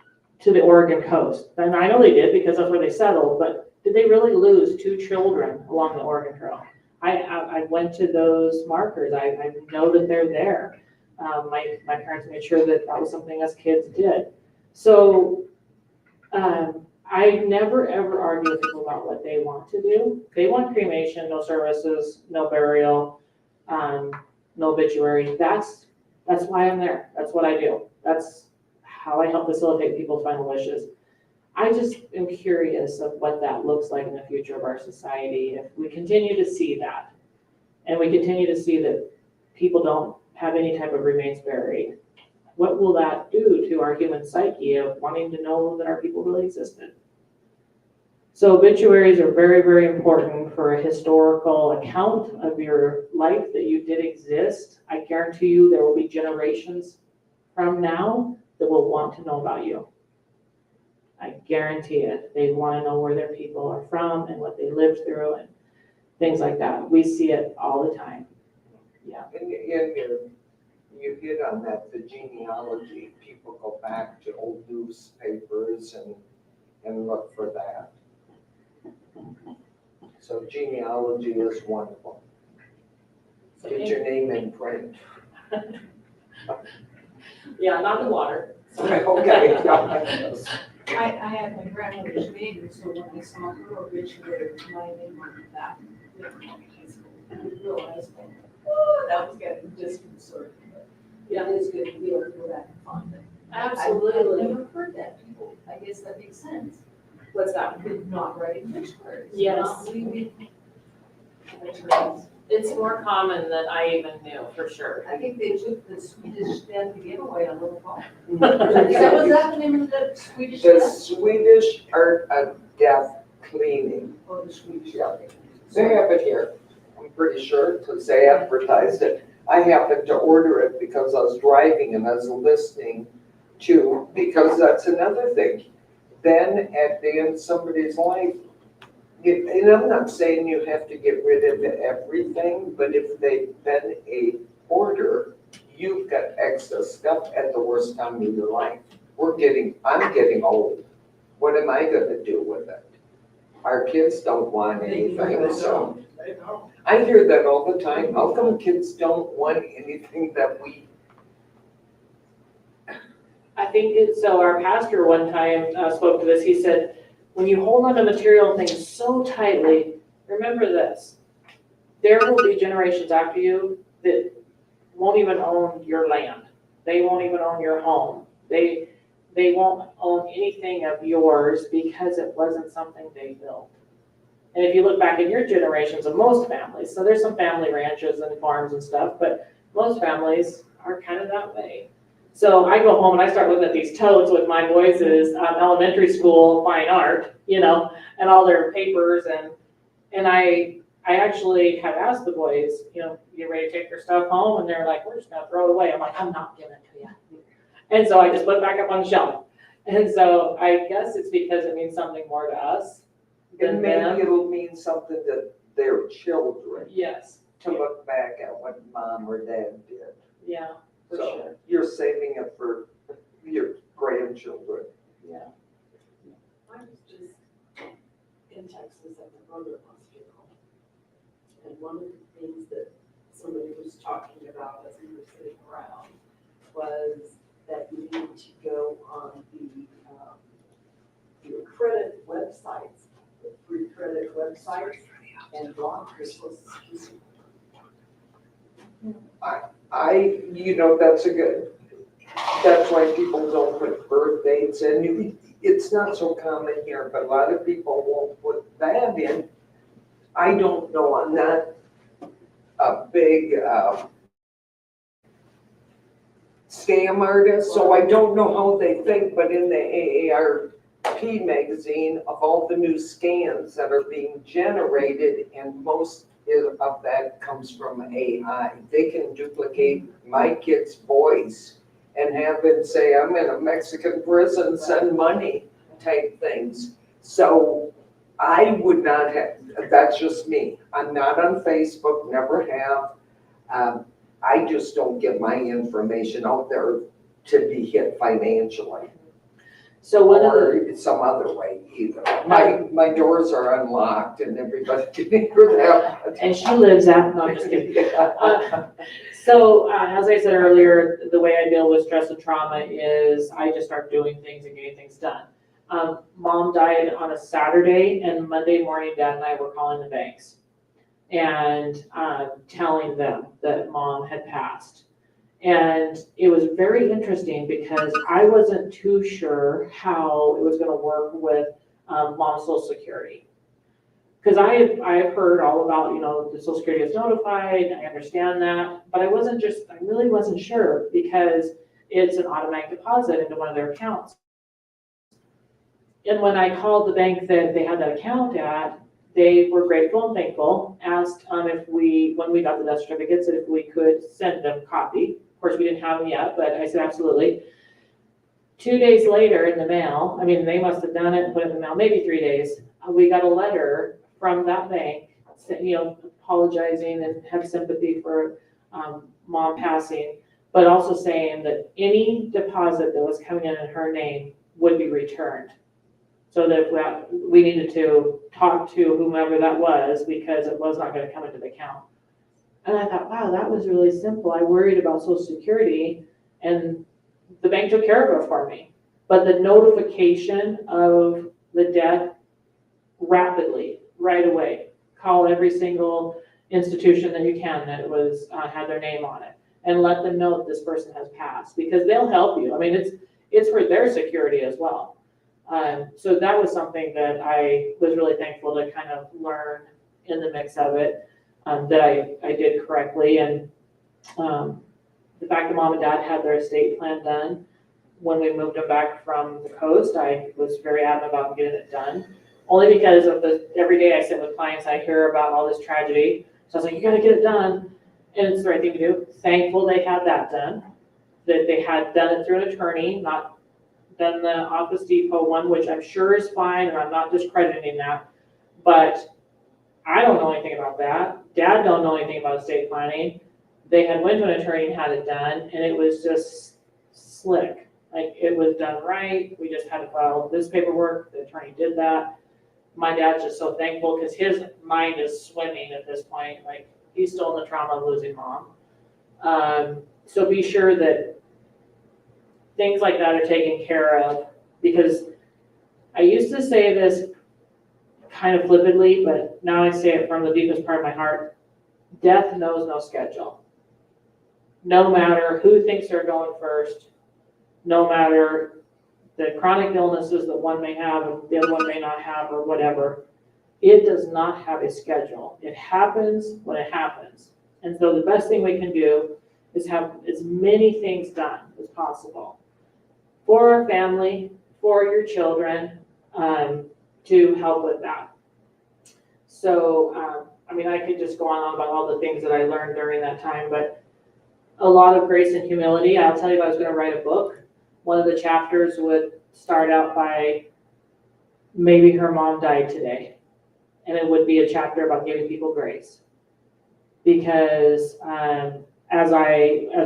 to the Oregon coast? And I know they did, because that's where they settled, but did they really lose 2 children along the Oregon Trail? I went to those markers. I know that they're there. My parents made sure that was something us kids did. So I never ever argue with people about what they want to do. They want cremation, no services, no burial, no obituary. That's why I'm there. That's what I do. That's how I help facilitate people's final wishes. I just am curious of what that looks like in the future of our society if we continue to see that, and we continue to see that people don't have any type of remains buried. What will that do to our human psyche of wanting to know that our people really existed? So obituaries are very, very important for a historical account of your life, that you did exist. I guarantee you there will be generations from now that will want to know about you. I guarantee it. They want to know where their people are from and what they lived through and things like that. We see it all the time. Yeah. And you hit on that, the genealogy. People go back to old newspapers and look for that. So genealogy is one of them. Get your name in print. Yeah, not the water. Okay. I had my grandmother's name, so when I saw her obituary, my name on that. I realized, that was getting disconcerting. Yeah. It is good to be able to go back and find it. Absolutely. I've never heard that before. I guess that makes sense. What's that? With not writing obituaries. Yes. Not leaving It's more common than I even knew, for sure. I think they took the Swedish death giveaway a little far. Was that the name of the Swedish The death? Swedish art of death cleaning. Or the Swedish Yeah. death? They have it here, I'm pretty sure, because they advertised it. I happened to order it because I was driving and I was listening to, because that's another thing. Then at the end of somebody's life, and I'm not saying you have to get rid of everything, but if they've been a hoarder, you've got excess stuff at the worst time of your life. I'm getting old. What am I gonna do with it? Our kids don't want anything, so. They don't. I hear that all the time. How come kids don't want anything that we, I think so our pastor one time spoke to this, he said, when you hold on to material things so tightly, remember this, there will be generations after you that won't even own your land. They won't even own your home. They won't own anything of yours because it wasn't something they built. And if you look back in your generations of most families, so there's some family ranches and farms and stuff, but most families are kind of that way. So I go home and I start looking at these totes with my boys' elementary school fine art, you know, and all their papers, and I actually have asked the boys, you know, you ready to take your stuff home? And they're like, we're just gonna throw it away. I'm like, I'm not giving it to you. And so I just put it back up on the shelf. And so I guess it's because it means something more to us and than maybe them. it'll mean something to their children Yes, to look back at what mom or dad did. yeah, for So sure, you're saving it for your grandchildren. yeah. I was just in Texas at my brother-in-law's funeral. And one of the things that somebody was talking about as we were sitting around was that you need to go on your credit websites, the free credit websites, and block your social security. That's why people don't put birth dates in. It's not so common here, but a lot of people won't put that in. I don't know, I'm not a big scam artist, so I don't know how they think, but in the AARP magazine, of all the new scams that are being generated, and most of that comes from AI. They can duplicate my kid's voice and have it say, I'm in a Mexican prison, send money type things. So I would not have, that's just me. I'm not on Facebook, never have. I just don't get my information out there to be hit financially So one of the, or some other way either. My doors are unlocked and everybody can hear that. and she lives out, no, I'm just kidding. So as I said earlier, the way I deal with stress and trauma is I just start doing things and getting things done. Mom died on a Saturday, and Monday morning, Dad and I were calling the banks and telling them that Mom had passed. And it was very interesting because I wasn't too sure how it was going to work with Mom's Social Security. Because I have heard all about, you know, the Social Security is notified, I understand that, but I really wasn't sure because it's an automatic deposit into one of their accounts. And when I called the bank that they had that account at, they were grateful and thankful, asked if when we got the death certificates, if we could send them a copy. Of course, we didn't have them yet, but I said absolutely. 2 days later in the mail, I mean, they must have done it and put it in the mail, maybe 3 days, we got a letter from that bank, you know, apologizing and have sympathy for Mom passing, but also saying that any deposit that was coming in her name would be returned. So that we needed to talk to whomever that was because it was not going to come into the account. And I thought, wow, that was really simple. I worried about Social Security and the bank took care of it for me. But the notification of the death rapidly, right away. Call every single institution that you can that was had their name on it and let them know that this person has passed because they'll help you. I mean, it's for their security as well. So that was something that I was really thankful to kind of learn in the mix of it. that I did correctly. And the fact that mom and dad had their estate plan done when we moved them back from the coast, I was very adamant about getting it done. Only because of every day I sit with clients, I hear about all this tragedy. So I was like, you gotta get it done. And it's the right thing to do. Thankful they had that done, that they had done it through an attorney, not done the Office Depot one, which I'm sure is fine, and I'm not discrediting that. But I don't know anything about that. Dad don't know anything about estate planning. They had went to an attorney and had it done, and it was just slick. Like, it was done right. We just had to file this paperwork. The attorney did that. My dad's just so thankful because his mind is swimming at this point. Like, he's still in the trauma of losing mom. So be sure that things like that are taken care of, because I used to say this kind of flippantly, but now I say it from the deepest part of my heart. Death knows no schedule. No matter who thinks they're going first, no matter the chronic illnesses that one may have and the other one may not have or whatever, it does not have a schedule. It happens when it happens. And so the best thing we can do is have as many things done as possible for our family, for your children, to help with that. So, I mean, I could just go on about all the things that I learned during that time, but a lot of grace and humility. I'll tell you, if I was going to write a book, one of the chapters would start out by maybe her mom died today. And it would be a chapter about giving people grace. Because as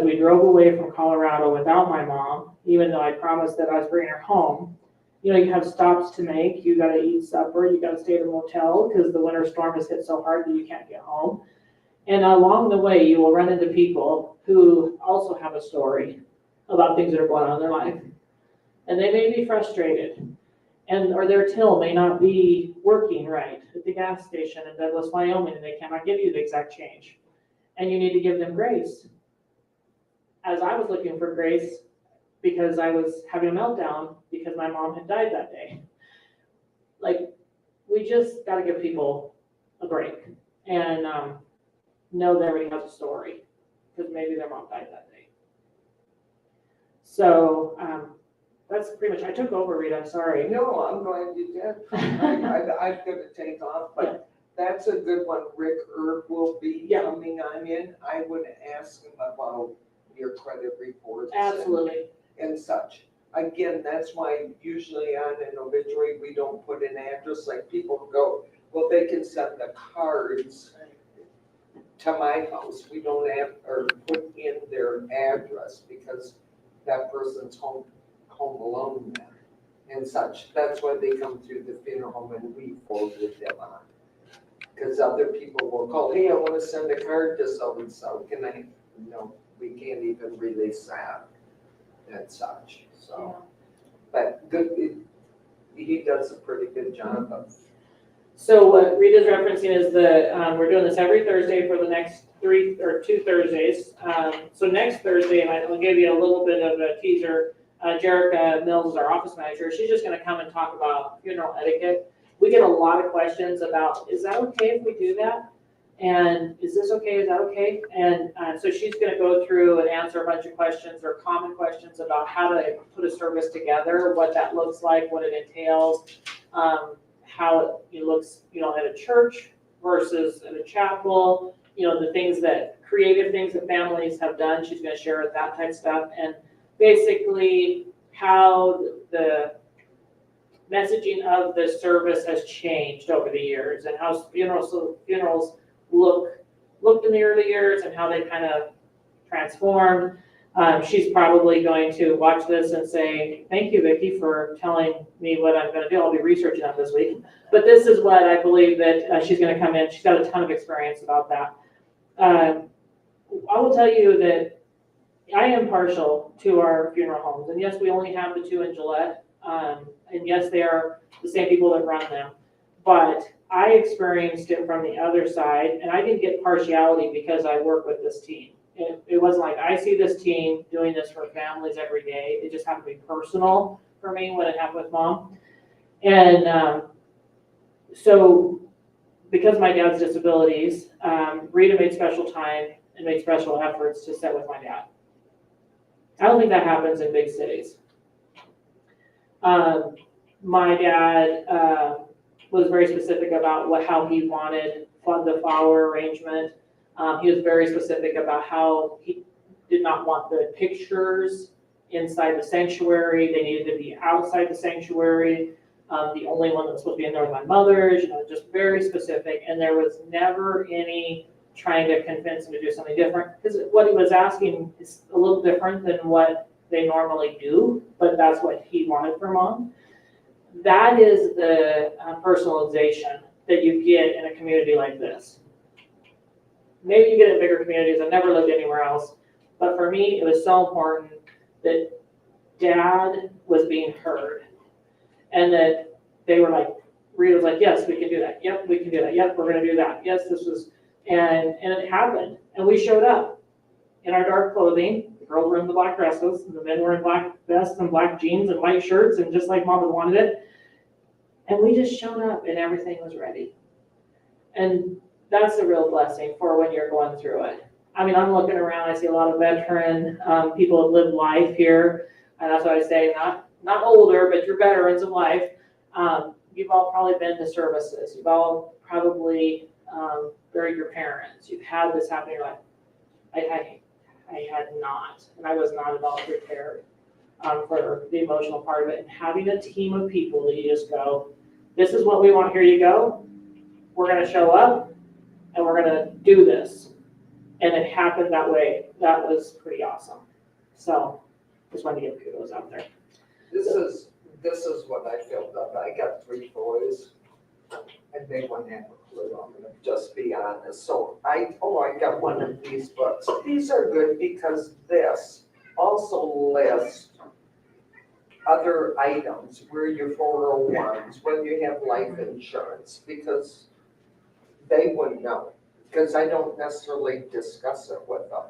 we drove away from Colorado without my mom, even though I promised that I was bringing her home, you know, you have stops to make. You got to eat supper. You got to stay at a motel because the winter storm has hit so hard that you can't get home. And along the way, you will run into people who also have a story about things that are going on in their life. And they may be frustrated, or their till may not be working right at the gas station in Douglas, Wyoming, and they cannot give you the exact change. And you need to give them grace. As I was looking for grace, because I was having a meltdown because my mom had died that day. Like, we just got to give people a break and know that everybody has a story, because maybe their mom died that day. So that's pretty much, I took over, Rita, I'm sorry. No, I'm glad you did. I'm gonna take off, but that's a good one. Rick Herb will be coming on in. I would ask him about your credit reports. Absolutely. And such. Again, that's why usually on an obituary, we don't put an address. Like, people go, well, they can send the cards to my house. We don't have, or put in their address because that person's home alone then and such. That's why they come through the funeral home and we forward them on. Because other people will call, hey, I want to send a card to so-and-so. Can I? No, we can't even release that and such. So, but good, he does a pretty good job of. So what Rita's referencing is we're doing this every Thursday for the next 2 Thursdays. So next Thursday, and I'll give you a little bit of a teaser. Jerrica Mills is our office manager. She's just going to come and talk about funeral etiquette. We get a lot of questions about, is that okay if we do that? And is this okay? Is that okay? And so she's going to go through and answer a bunch of questions or common questions about how to put a service together, what that looks like, what it entails, how it looks, at a church versus at a chapel, the things creative things that families have done. She's going to share that type of stuff. And basically how the messaging of the service has changed over the years and how funerals looked in the early years and how they kind of transformed. She's probably going to watch this and say, thank you, Vicki, for telling me what I'm going to do. I'll be researching that this week. But this is what I believe that she's going to come in. She's got a ton of experience about that. I will tell you that I am partial to our funeral homes. And yes, we only have the 2 in Gillette. And yes, they are the same people that run them. But I experienced it from the other side, and I didn't get partiality because I work with this team. It wasn't like I see this team doing this for families every day. It just happened to be personal for me when it happened with mom. And so because of my dad's disabilities, Rita made special time and made special efforts to sit with my dad. I don't think that happens in big cities. My dad was very specific about how he wanted the flower arrangement. He was very specific about how he did not want the pictures inside the sanctuary. They needed to be outside the sanctuary. The only one that was supposed to be in there was my mother's, just very specific. And there was never any trying to convince him to do something different, because what he was asking is a little different than what they normally do, but that's what he wanted for Mom. That is the personalization that you get in a community like this. Maybe you get it in bigger communities. I've never lived anywhere else, but for me, it was so important that Dad was being heard, and that they were like, Rita was like, yes, we can do that. Yep, we can do that. Yep, we're gonna do that. Yes, this was, and it happened, and we showed up in our dark clothing. The girls were in the black dresses, and the men were in black vests and black jeans and white shirts, and just like Mom had wanted it. And we just showed up, and everything was ready. And that's a real blessing for when you're going through it. I mean, I'm looking around, I see a lot of veteran people that live life here, and that's why I say not older, but you're veterans of life. You've all probably been to services. You've all probably buried your parents. You've had this happen in your life. I had not, and I was not at all prepared for the emotional part of it. And having a team of people that you just go, this is what we want, here you go. We're gonna show up and we're gonna do this. And it happened that way. That was pretty awesome. So just wanted to give kudos out there. This is what I filled up. I got 3 boys, and they wouldn't have a clue. I'm gonna just be honest. So I got one of these books. These are good because this also lists other items, where your 401s, whether you have life insurance, because they wouldn't know. Because I don't necessarily discuss it with them.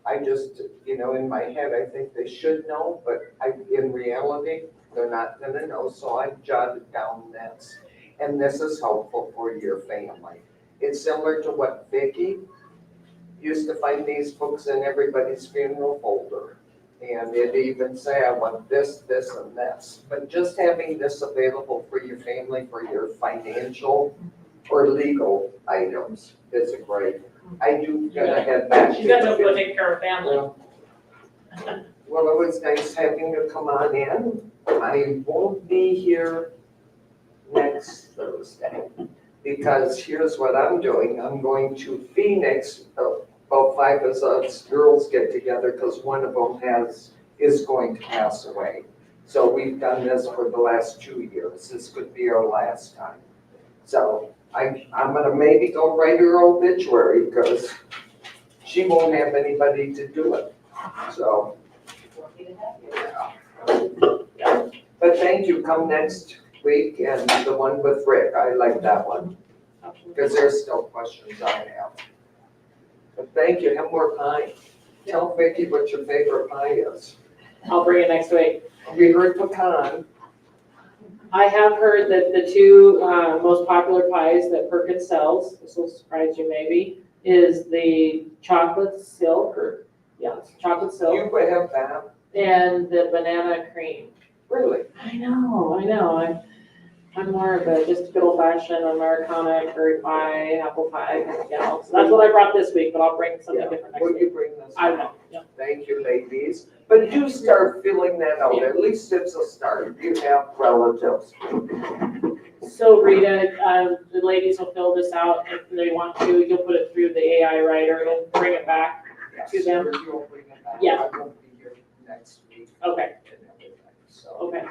I just, in my head, I think they should know, but in reality, they're not gonna know, so I've jotted down this. And this is helpful for your family. It's similar to what Vicki used to find these books in everybody's funeral folder. And it even say, I want this, this, and this. But just having this available for your family, for your financial or legal items is a great. I do gotta head back. She's got to go take care of family. Well, it was nice having you come on in. I won't be here next Thursday, because here's what I'm doing. I'm going to Phoenix, about 5 of us girls get together, because one of them is going to pass away. So we've done this for the last 2 years. This could be our last time. So I'm gonna maybe go write her obituary, because she won't have anybody to do it. So, yeah. But thank you. Come next week, and the one with Rick, I like that one, because there's still questions I have. But thank you. Have more pie. Tell Vicki what your favorite pie is. I'll bring it next week. We heard pecan. I have heard that the 2 most popular pies that Perkins sells, this will surprise you maybe, is the chocolate silk, chocolate silk, You would have that? and the banana cream. Really? I know. I'm more of a just good old fashioned Americana, curry pie, apple pie, So that's what I brought this week, but I'll bring something different next Will week. you bring this? I will, yeah. Thank you, ladies. But do start filling that out. At least it's a start. You have relatives. So Rita, the ladies will fill this out if they want to. You'll put it through the AI writer. It'll bring it back. Yes, To them? you'll bring it back. Yeah. I won't be here next week. Okay. and everything, So. Okay.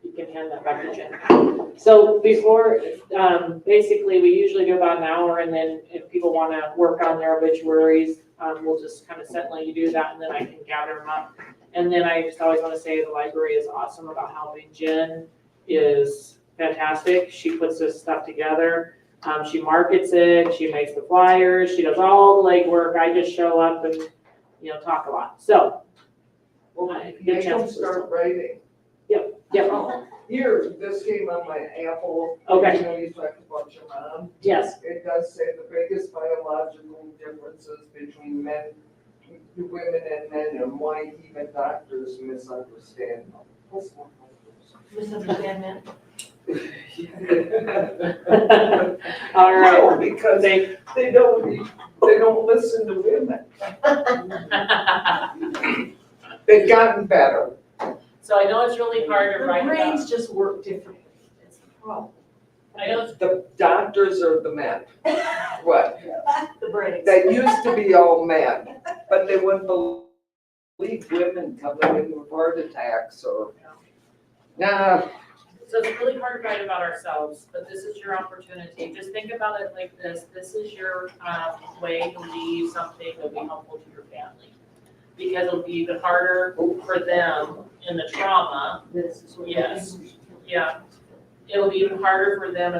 You can hand that back to Jen. So before, basically, we usually do about an hour, and then if people want to work on their obituaries, we'll just kind of sit and let you do that, and then I can gather them up. And then I just always want to say the library is awesome about helping. Jen is fantastic. She puts this stuff together. She markets it. She makes the flyers. She does all the legwork. I just show up and, talk a lot. So, Well, Good make them chance. start writing. Yep, Here, this came on my Apple. Okay. You know, you talked about your mom. yes. It does say the biggest biological differences between women and men, and why even doctors misunderstand them. That's not Misunderstand that? All right. No, because they don't listen to women. They've gotten better. So I know it's really hard to Their write about. brains just work differently, it's the problem. I know it's, The doctors are the men. What? The brains. That used to be all men, but they wouldn't believe women coming in with heart attacks or, nah, so it's really hard to write about ourselves, but this is your opportunity. Just think about it like this. This is your way to leave something that'll be helpful to your family. Because it'll be even harder for them in the trauma. This is what. Yes. Yeah. It'll be even harder for them in